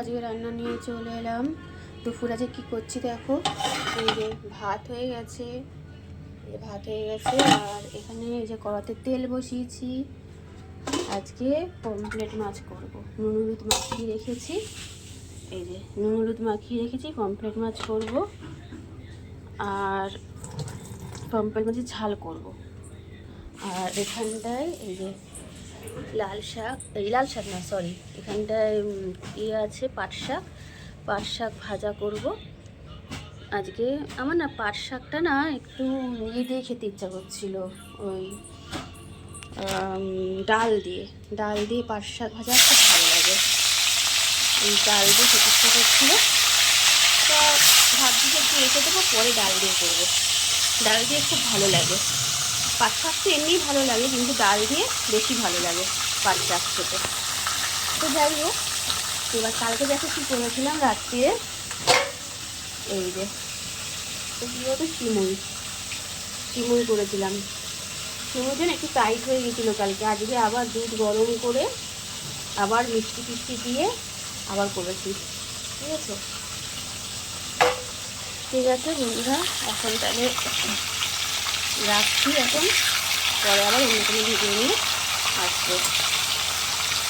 আজকে রান্না নিয়ে চলে এলাম। দুপুর আজকে কী করছি দেখো। এই যে ভাত হয়ে গেছে, আর এখানে এই যে কড়াতে তেল বসিয়েছি। আজকে পমফ্রেট মাছ করব, নুন হলুদ মাখিয়ে রেখেছি। এই যে নুন হলুদ মাখিয়ে রেখেছি, পমফ্রেট মাছ করব আর পমফ্রেট মাছের ঝাল করব। আর এখানটায় এই যে লাল শাক না সরি, এখানটায় আছে পাট শাক ভাজা করব আজকে। আমার না পাট শাকটা না একটু দিয়ে খেতে ইচ্ছা করছিল, ওই ডাল দিয়ে পাট শাক ভাজা খুব ভালো লাগে। ওই ডাল দিয়ে খেতে ইচ্ছা করছিল, তো ভাবছি যে একটু রেখে দেবো, পরে ডাল দিয়ে করবো। ডাল দিয়ে খুব ভালো লাগে। পাট শাক তো এমনিই ভালো লাগে, কিন্তু ডাল দিয়ে বেশি ভালো লাগে পাট শাক খেতে। তো যাই হোক, এবার কালকে দেখো কী করেছিলাম রাত্রে। এই যে কী হতো, সিমুই করেছিলাম। সিমুইটা একটু টাইট হয়ে গেছিলো কালকে। আজকে আবার দুধ গরম করে আবার মিষ্টি টিষ্টি দিয়ে আবার করেছি। ঠিক আছে বন্ধুরা, এখন তাহলে রাখছি। এখন পরে আবার অন্য কোনো ভিডিও নিয়ে আসবো।